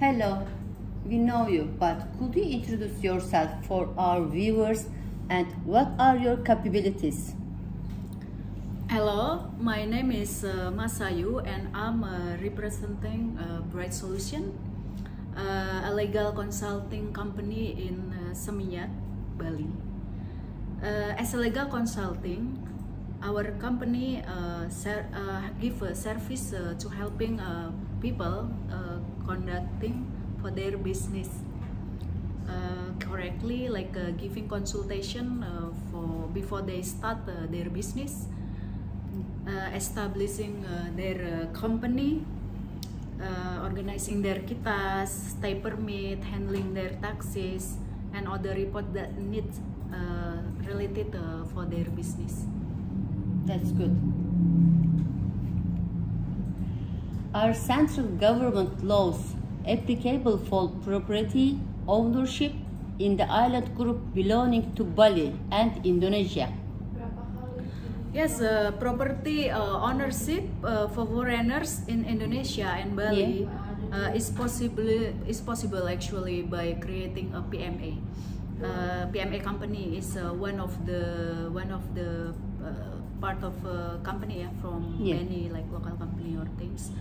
Hello, we know you, but could you introduce yourself for our viewers and what are your capabilities? Hello, my name is Masayu and I'm representing Bright Solution, a legal consulting company in Seminyak, Bali. As a legal consulting, our company give a service to helping people conducting for their business correctly, like giving consultation for before they start their business, establishing their company, organizing their kitas, stay permit, handling their taxes, and other reports that need related for their business. That's good. Are central government laws applicable for property ownership in the island group belonging to Bali and Indonesia? Yes, property ownership for foreigners in Indonesia and Bali is possible actually by creating a PMA. PMA company is one of the part of company from many like local company or things.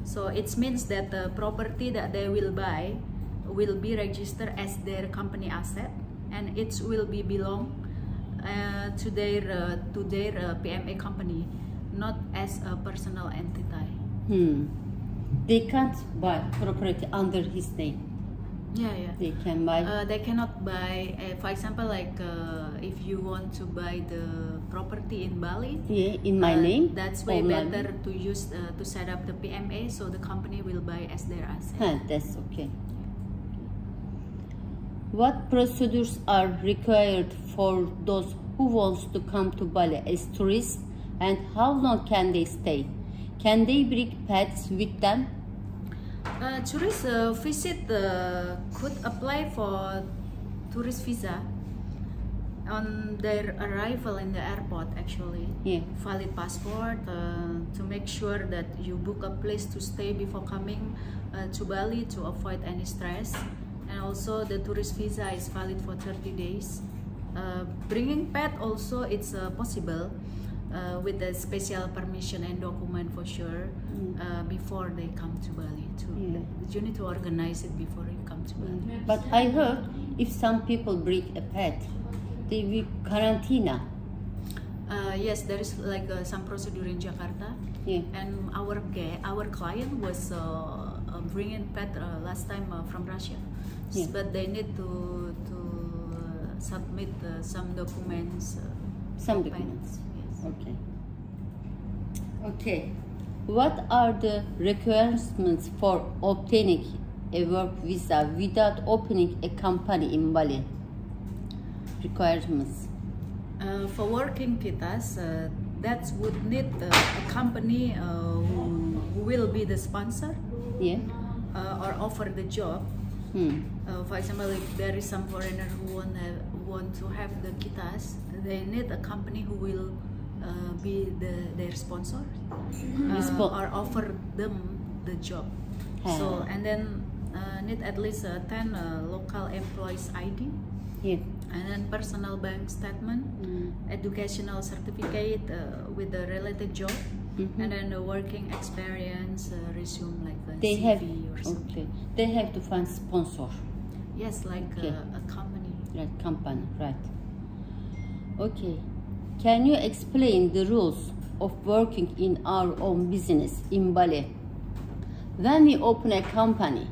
So it means that the property that they will buy will be registered as their company asset, and it will be belong to their PMA company, not as a personal entity. They can't buy property under his name. Yeah. They can buy. They cannot buy. For example, like if you want to buy the property in Bali, in my name. That's way better to use to set up the PMA, so the company will buy as their asset. That's okay. What procedures are required for those who wants to come to Bali as tourists, and how long can they stay? Can they bring pets with them? Tourist visit could apply for tourist visa on their arrival in the airport actually. Valid passport to make sure that you book a place to stay before coming to Bali to avoid any stress, and also the tourist visa is valid for 30 days. Bringing pet also it's possible with the special permission and document for sure before they come to Bali. You need to organize it before you come to Bali. But I heard if some people bring a pet, they will quarantine. Yes, there is like some procedure in Jakarta, and our client was bringing pet last time from Russia, but they need to submit some documents. Some documents. Okay. What are the requirements for obtaining a work visa without opening a company in Bali? Requirements. For working kitas, that would need a company who will be the sponsor, or offer the job. For example, if there is some foreigner who want to have the kitas, they need a company who will be their sponsor or offer them the job. So and then need at least 10 local employees ID, and then personal bank statement, educational certificate with the related job, and then the working experience resume like a CV or something. They have to find sponsor. Yes, like a company. Right. Okay. Can you explain the rules of working in our own business in Bali? When we open a company,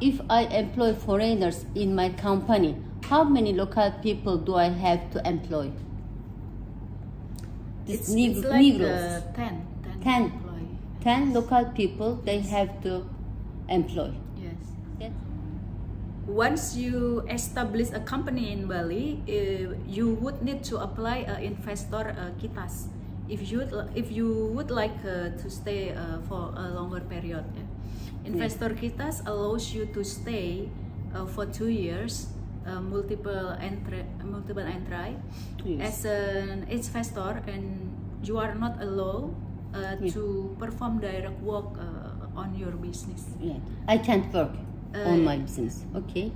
if I employ foreigners in my company, how many local people do I have to employ? It's like 10 local people they have to employ. Yes. Once you establish a company in Bali, you would need to apply investor kitas. If you would like to stay for a longer period, investor kitas allows you to stay for 2 years, multiple entry as an investor, and you are not allowed to perform direct work on your business. I can't work on my business. Okay.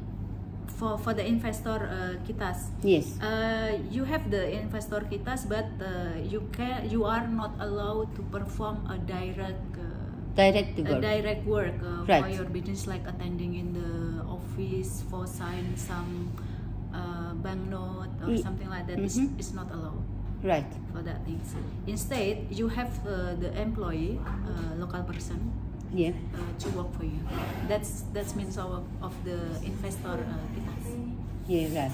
For the investor kitas. Yes. You have the investor kitas, but you are not allowed to perform a direct work right. for your business, like attending in the office for sign some banknote or something like that. It's not allowed. Right. For that things. Instead, you have the employee, local person, to work for you. That's means of the investor kitas. Yeah, right.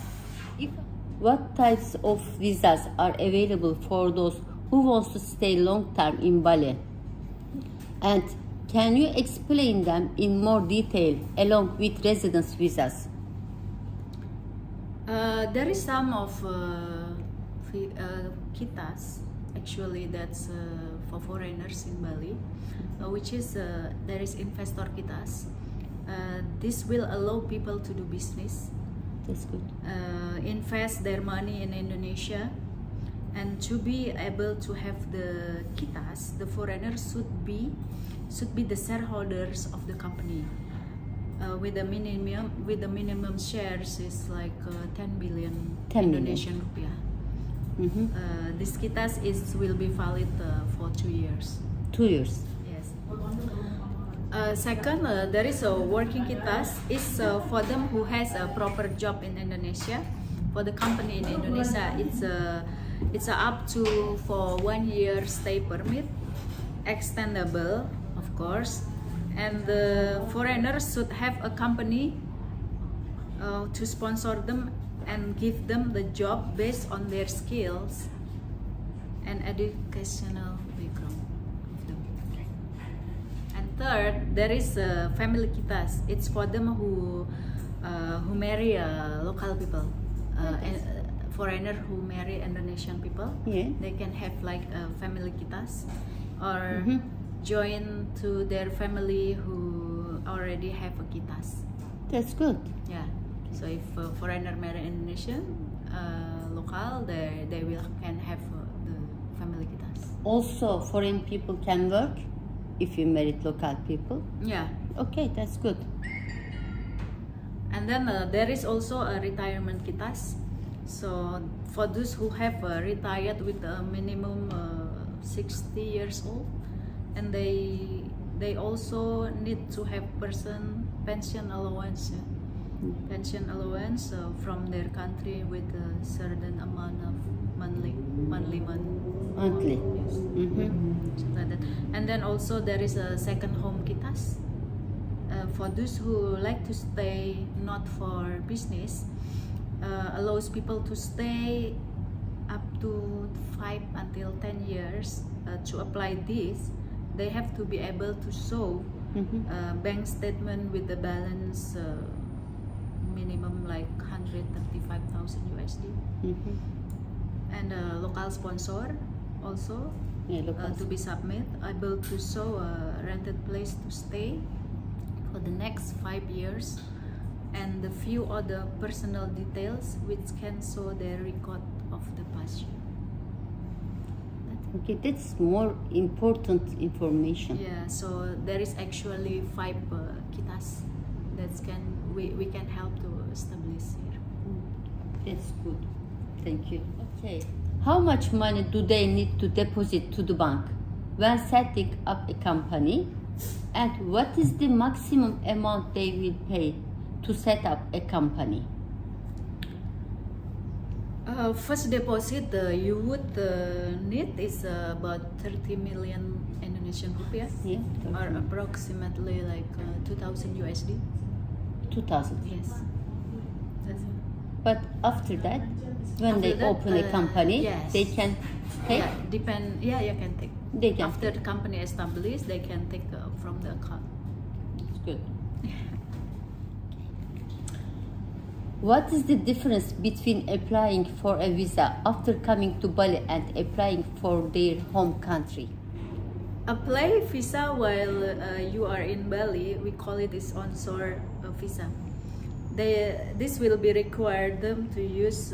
What types of visas are available for those who wants to stay long term in Bali? And can you explain them in more detail along with residence visas? There is some of kitas actually that's for foreigners in Bali, which is there is investor kitas. This will allow people to do business. That's good. Invest their money in Indonesia, and to be able to have the kitas, the foreigners should be the shareholders of the company. With the minimum shares is like 10 billion Indonesian rupiah. This kitas will be valid for 2 years. 2 years. Yes. Second, there is a working kitas. Is for them who has a proper job in Indonesia. For the company in Indonesia, it's up to for 1 year stay permit, extendable, of course. And the foreigners should have a company to sponsor them and give them the job based on their skills and educational background of them. And third, there is a family kitas. It's for them who marry local people, and foreigner who marry Indonesian people. They can have like a family kitas or join to their family who already have a kitas. That's good. Yeah. So if a foreigner marry Indonesian local, they can have the family kitas. Also, foreign people can work if you married local people. Yeah. Okay, that's good. And then there is also a retirement kitas. So for those who have retired with a minimum 60 years old, and they also need to have pension allowance. Pension allowance from their country with a certain amount of monthly. Yes. Like that. And then also there is a second home kitas. For those who like to stay not for business, allows people to stay up to 5 until 10 years. To apply this, they have to be able to show bank statement with the balance minimum like 135,000 USD. And a local sponsor also to be submit, able to show a rented place to stay for the next 5 years, and the few other personal details which can show their record of the past year. Okay, that's more important information. Yeah, so there is actually 5 kitas that we can help to establish here. That's good. Thank you. Okay. How much money do they need to deposit to the bank when setting up a company? And what is the maximum amount they will pay to set up a company? First deposit you would need is about 30 million Indonesian rupiah, or approximately like 2,000 USD. 2,000. Yes. But after that, when they open a company, they can take. Yeah, you can take. They can. After the company established, they can take from the account. It's good. What is the difference between applying for a visa after coming to Bali and applying for their home country? Apply visa while you are in Bali, we call it is onshore visa. This will be required them to use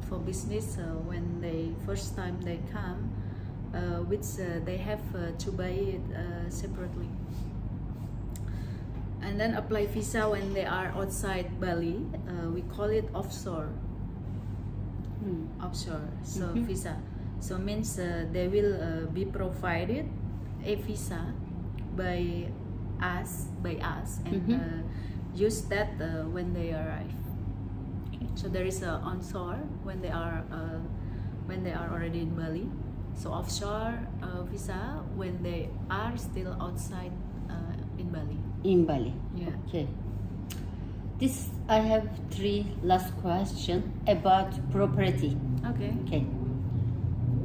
for business when they first time they come, which they have to buy it separately. And then apply visa when they are outside Bali. We call it offshore. Offshore. So visa. So means they will be provided a visa by us, and use that when they arrive. So there is a onshore when they are already in Bali. So offshore visa when they are still outside in Bali. In Bali. Yeah. Okay. This I have 3 last question about property. Okay. Okay.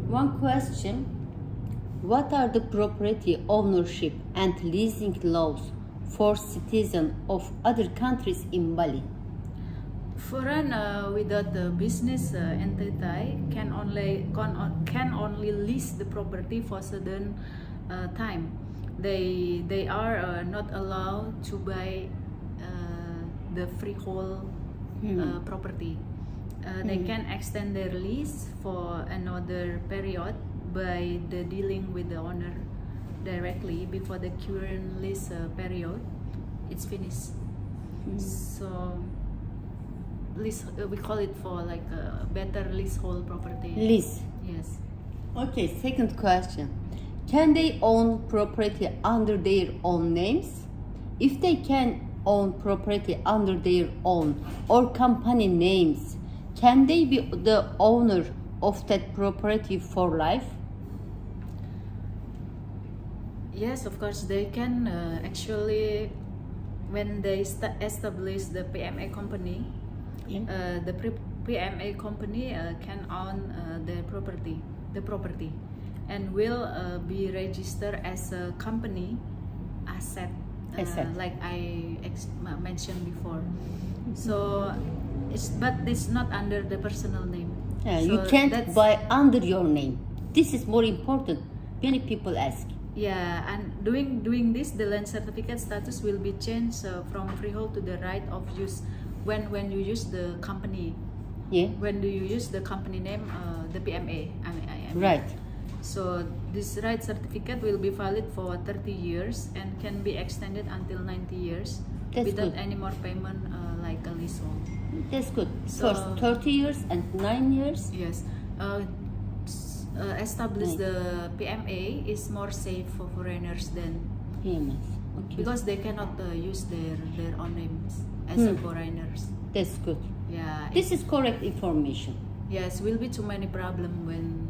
One question: what are the property ownership and leasing laws for citizens of other countries in Bali? Foreign without the business entity can only lease the property for certain time. They are not allowed to buy the freehold property. They can extend their lease for another period by the dealing with the owner directly before the current lease period it's finished. So lease, we call it for like a better leasehold property. Lease. Yes. Okay, second question. Can they own property under their own names? If they can own property under their own or company names, can they be the owner of that property for life? Yes, of course they can. Actually, when they establish the PMA company, the PMA company can own the property, and will be registered as a company asset, like I mentioned before. So, but it's not under the personal name. Yeah, so you can't buy under your name. This is more important. Many people ask. Yeah, and doing this, the land certificate status will be changed from freehold to the right of use when you use the company. Yeah. When do you use the company name, the PMA? I mean. Right. So this right certificate will be valid for 30 years and can be extended until 90 years without any more payment like a leasehold. That's good. So, first 30 years and 9 years. Yes. Establish the PMA is more safe for foreigners than PMS. Okay. Because they cannot use their own names as a foreigners. That's good. Yeah. This is correct information. Yes, will be too many problems when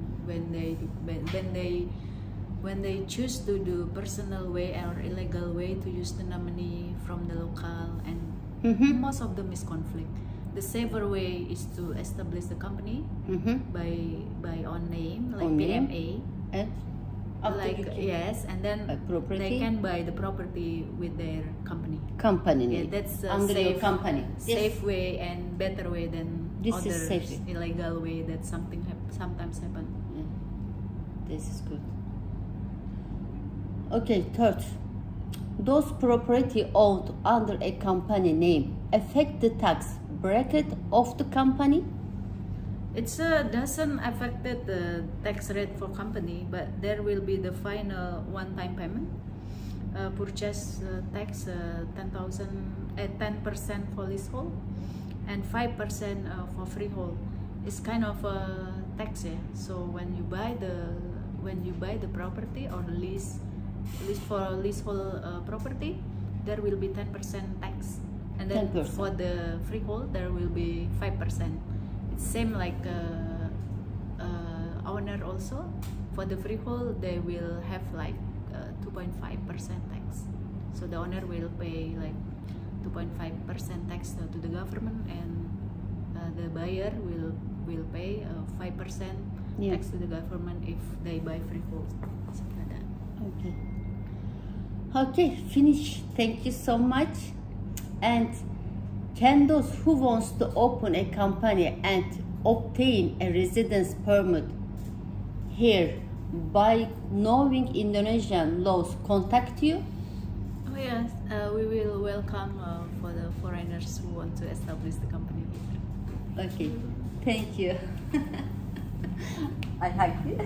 they choose to do personal way or illegal way to use the nominee from the local, and most of them is conflict. The safer way is to establish the company by own name, like PMA, and yes, and then they can buy the property with their company. Yeah, that's a under your company. Safe way and better way than This other is safe. illegal way that sometimes happen. Yeah. This is good. Okay, third. Those property owned under a company name affect the tax bracket of the company? It doesn't affect the tax rate for company, but there will be the final one-time payment. Purchase tax 10% for leasehold and 5% for freehold. It's kind of a tax, yeah. So when you buy the property or lease for leasehold property, there will be 10% tax, and then 10%. for the freehold there will be 5%. It's same like owner also. For the freehold they will have like 2.5% tax. So the owner will pay like 2.5% tax to the government, and the buyer will pay 5% tax to the government if they buy freehold. Something like that. Okay. Okay, finish. Thank you so much. And can those who wants to open a company and obtain a residence permit here by knowing Indonesian laws contact you? Oh yes, we will welcome for the foreigners who want to establish the company here. Okay, thank you. I hug you.